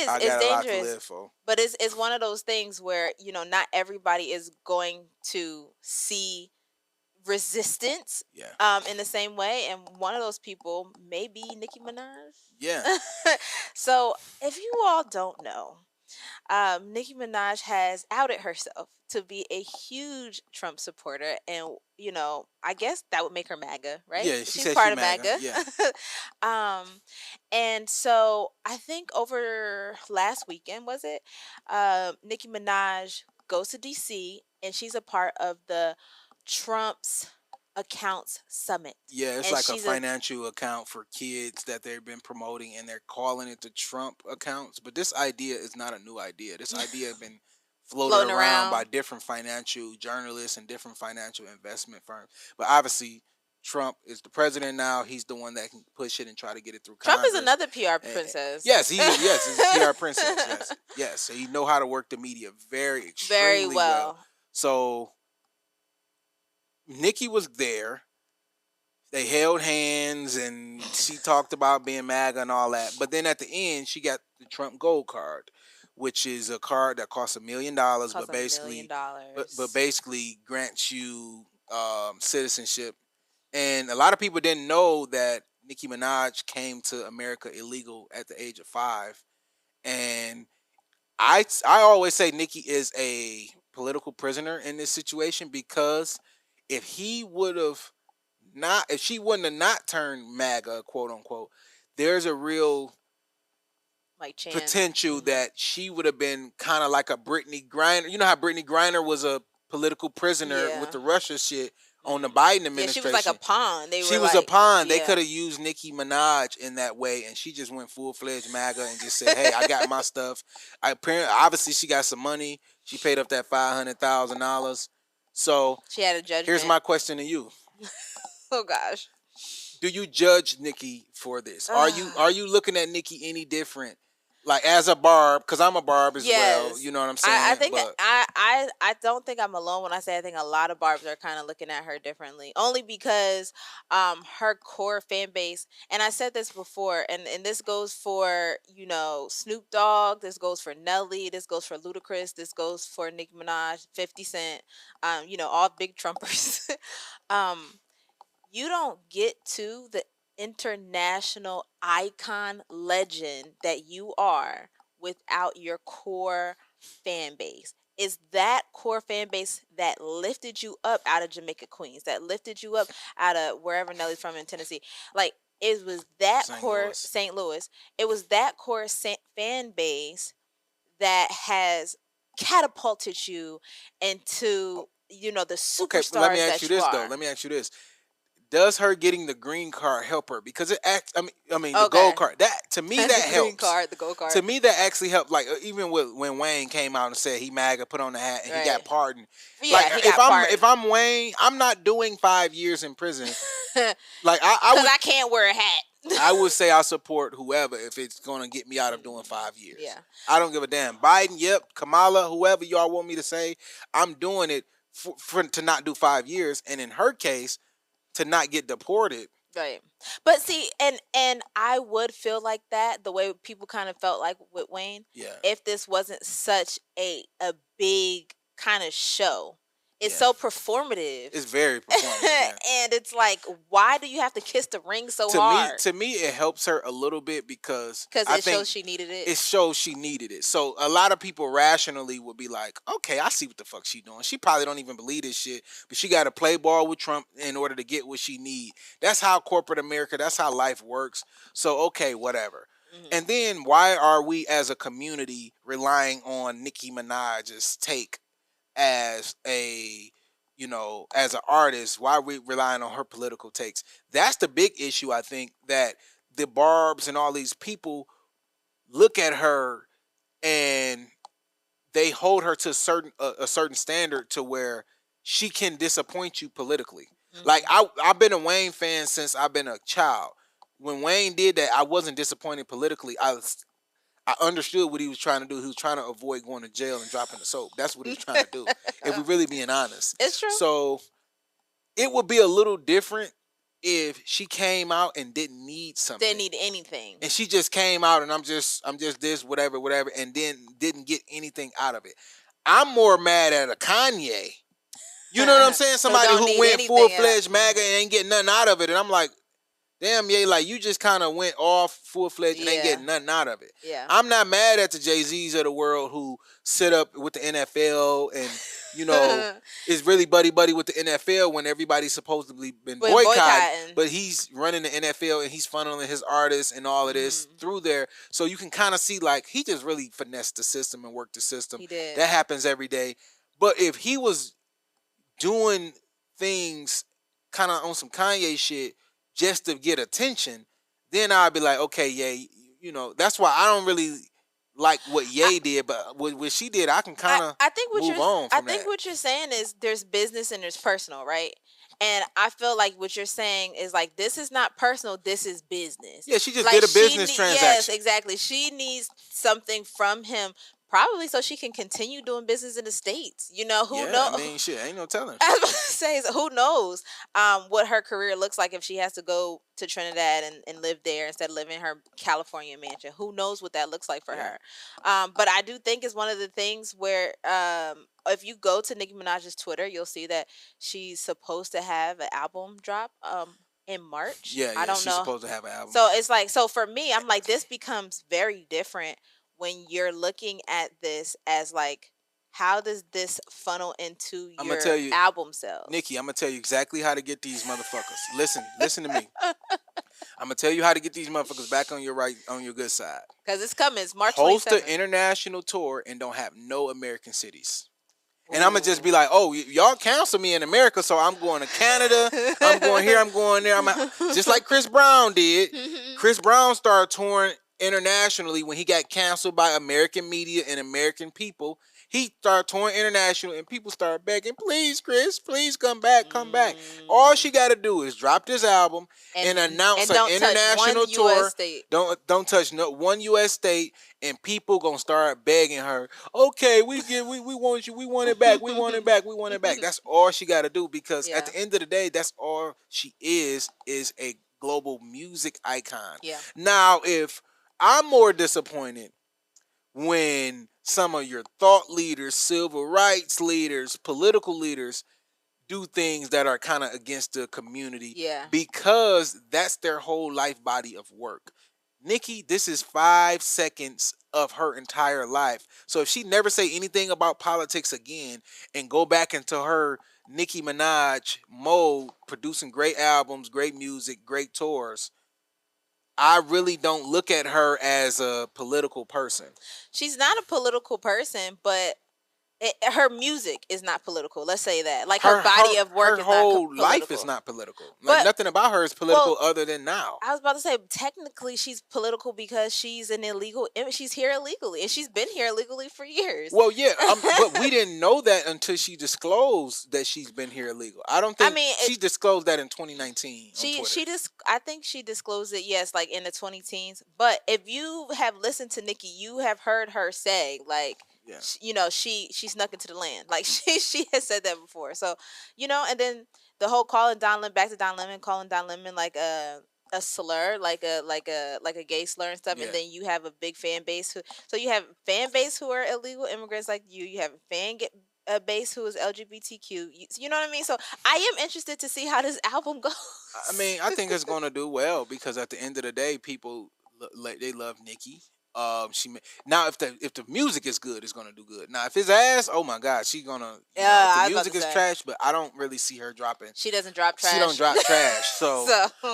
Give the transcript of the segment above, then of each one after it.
is. I It's got a lot to dangerous. live for. But it's one of those things where, not everybody is going to see resistance Yeah. in the same way, and one of those people may be Nicki Yeah. Minaj. So if you all don't know, Nicki Minaj has outed herself to be a huge Trump supporter, and I guess that would make her MAGA, right? Yeah, she She's said she part of MAGA. MAGA. Yeah. um, and so I think over last weekend, was it? Nicki Minaj goes to DC, and she's a part of the Trump's Accounts Summit, Yeah, it's and like a she's a financial account for kids that they've been promoting, and they're calling it the Trump accounts. But this idea is not a new idea. This idea has been floated floating around by around. different financial journalists and different financial investment firms. But obviously, Trump is the president now. He's the one that can push it and try to get it through Trump is Congress. another PR Eh, princess. yes, he's a PR princess. Yes, yes. So he know how to work the media very Very extremely well. well. So Nikki was there. They held hands and she talked about being MAGA and all that. But then at the end, she got the Trump Gold Card, which is a card that costs $1 million, Costs $1 million. but basically grants you citizenship. And a lot of people didn't know that Nicki Minaj came to America illegal at the age of 5. And I always say Nicki is a political prisoner in this situation, because if he would have not, if she wouldn't have not turned MAGA, quote unquote, there's a real Like chance. potential that she would have been kind of like a Brittany Griner. You know how Brittany Griner was a political prisoner with the Russia shit on the Biden administration. Yeah, she was like a pawn. She was a pawn. They could have used Nicki Minaj in that way, and she just went full-fledged MAGA and just said, "Hey, I got my stuff." Obviously, she got some money. She paid up that $500,000. So she had a judgment. Here's my question to you. Oh gosh. Do you judge Nicki for this? Are you looking at Nicki any different? Like as a barb, because I'm a barb as well. You know what I'm saying? I think I don't think I'm alone when I say I think a lot of barbs are kind of looking at her differently. Only because her core fan base, and I said this before, and this goes for Snoop Dogg, this goes for Nelly, this goes for Ludacris, this goes for Nicki Minaj, 50 Cent, all big Trumpers. You don't get to the international icon legend that you are without your core fan base. It's that core fan base that lifted you up out of Jamaica, Queens, that lifted you up out of wherever Nelly's from in Tennessee. Like, it was that core St. Louis. It was that core fan base that has catapulted you into the superstars let me ask that you you this are. though. Let me ask you this. Does her getting the green card help her? Because it acts. The gold card. That to me that the helps. green card, the gold card. To me that actually helped. Like even when Wayne came out and said he MAGA, put on the hat, and he got pardoned. Yeah, like if I'm Wayne, I'm not doing 5 years in prison. Like I can't wear a hat. I would say I support whoever if it's gonna get me out of doing 5 years. Yeah. I don't give a damn. Biden, yep, Kamala, whoever y'all want me to say, I'm doing it for to not do 5 years, and in her case, to not get deported. Right. But see, and I would feel like that the way people kind of felt like with Wayne. Yeah. If this wasn't such a big kind of show. It's so performative. It's very performative. Yeah. And it's like, why do you have to kiss the ring so hard? To me, it helps her a little bit because it shows she needed it. It shows she needed it. So a lot of people rationally would be like, okay, I see what the fuck she doing. She probably don't even believe this shit, but she got to play ball with Trump in order to get what she need. That's how corporate America, that's how life works. So, okay, whatever. Mm-hmm. And then why are we as a community relying on Nicki Minaj's take as as an artist? Why are we relying on her political takes? That's the big issue. I think that the barbs and all these people look at her and they hold her to a certain standard to where she can disappoint you politically. Mm-hmm. Like I've been a Wayne fan since I've been a child. When Wayne did that, I wasn't disappointed politically. I understood what he was trying to do. He was trying to avoid going to jail and dropping the soap. That's what he was trying to do. If we're really being honest. It's true. So it would be a little different if she came out and didn't need Didn't something, need anything. and she just came out and I'm just this whatever whatever, and then didn't get anything out of it. I'm more mad at a Kanye. You know what I'm saying? Who Somebody don't who need went full anything out. fledged MAGA and ain't getting nothing out of it, and I'm like, damn, yeah, like you just kind of went off full fledged and ain't Yeah. getting nothing out of it. Yeah. I'm not mad at the Jay-Z's of the world who sit up with the NFL and is really buddy buddy with the NFL when everybody's supposedly been When boycotting, boycotting. but he's running the NFL and he's funneling his artists and all of this through there. So you can kind of see like he just really finessed the system and worked the system. He did. That happens every day. But if he was doing things kind of on some Kanye shit just to get attention, then I'd be like, okay, Ye, that's why I don't really like what Ye did, but what she did, I can kind of I think move on from I think that. what you're saying is there's business and there's personal, right? And I feel like what you're saying is like this is not personal, this is business. Yeah, she just Like did a business transaction. Yes, exactly. She needs something from him, probably so she can continue doing business in the States. Who knows? I mean, shit, ain't no telling. I was about to say, so who knows what her career looks like if she has to go to Trinidad and live there instead of living in her California mansion. Who knows what that looks like for her? But I do think it's one of the things where if you go to Nicki Minaj's Twitter, you'll see that she's supposed to have an album drop in March. Yeah, I don't she's know. supposed to have an album. So it's like, so for me, I'm like, this becomes very different when you're looking at this as like, how does this funnel into your album sales? Nikki, I'm going to tell you exactly how to get these motherfuckers. Listen to me. I'm going to tell you how to get these motherfuckers back on your good side. Because it's coming. It's March 27th. Host an international tour and don't have no American cities. And I'm going to just be like, oh, y'all cancel me in America, so I'm going to Canada. I'm going here. I'm going there. Just like Chris Brown did. Chris Brown started touring internationally when he got canceled by American media and American people. He started touring international and people started begging, please, Chris, please come back. All she got to do is drop this album and announce an international tour. Don't touch one U.S. state, and people gonna start begging her. Okay, we want you. We want it back. We want it back. We want it back. That's all she got to do, because at the end of the day, that's all she is a global music icon. Yeah. Now, if I'm more disappointed when some of your thought leaders, civil rights leaders, political leaders do things that are kind of against the community, because that's their whole life body of work. Nicki, this is 5 seconds of her entire life. So if she never say anything about politics again and go back into her Nicki Minaj mode, producing great albums, great music, great tours, I really don't look at her as a political person. She's not a political person, but her music is not political. Let's say that. Like her body of work is not political. Her whole life is not political. Like nothing about her is political other than now. I was about to say, technically she's political because she's an illegal. She's here illegally, and she's been here illegally for years. Well, yeah, but we didn't know that until she disclosed that she's been here illegal. I don't think she disclosed that in 2019. I think she disclosed it, yes, like in the 2010s. But if you have listened to Nicki, you have heard her say like, she snuck into the land. Like she has said that before. So, and then the whole calling Don Lemon, back to Don Lemon, calling Don Lemon like a slur, like a gay slur and stuff. And then you have a big fan base so you have fan base who are illegal immigrants like you. You have a fan base who is LGBTQ. You know what I mean? So I am interested to see how this album goes. I mean, I think it's going to do well, because at the end of the day, people they love Nicki. Now if the music is good, it's gonna do good. Now if his ass, oh my God, she's gonna. If the music is trash, but I don't really see her dropping. She doesn't drop trash. She don't drop trash. So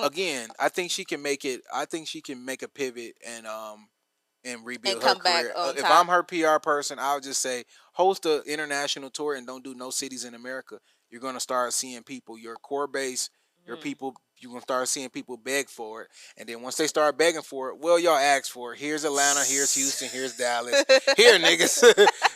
again, I think she can make it. I think she can make a pivot and rebuild her career. If I'm her PR person, I would just say host an international tour and don't do no cities in America. You're gonna start seeing people, your core base, your people. You're going to start seeing people beg for it. And then once they start begging for it, well, y'all ask for it. Here's Atlanta, here's Houston, here's Dallas. Here, niggas.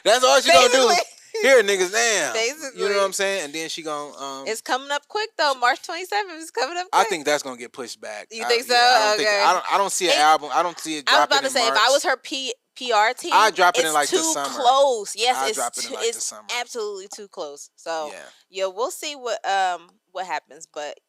That's all she going to do. Here, niggas, damn. Basically. You know what I'm saying? And then she going to... It's coming up quick, though. March 27th is coming up quick. I think that's going to get pushed back. You think so? I don't see an album. I don't see it dropping in March. I was about to say, if I was her PR team, I'd drop it in like the summer. It's too close. Yes, it's absolutely too close. So, yeah, we'll see what happens. But,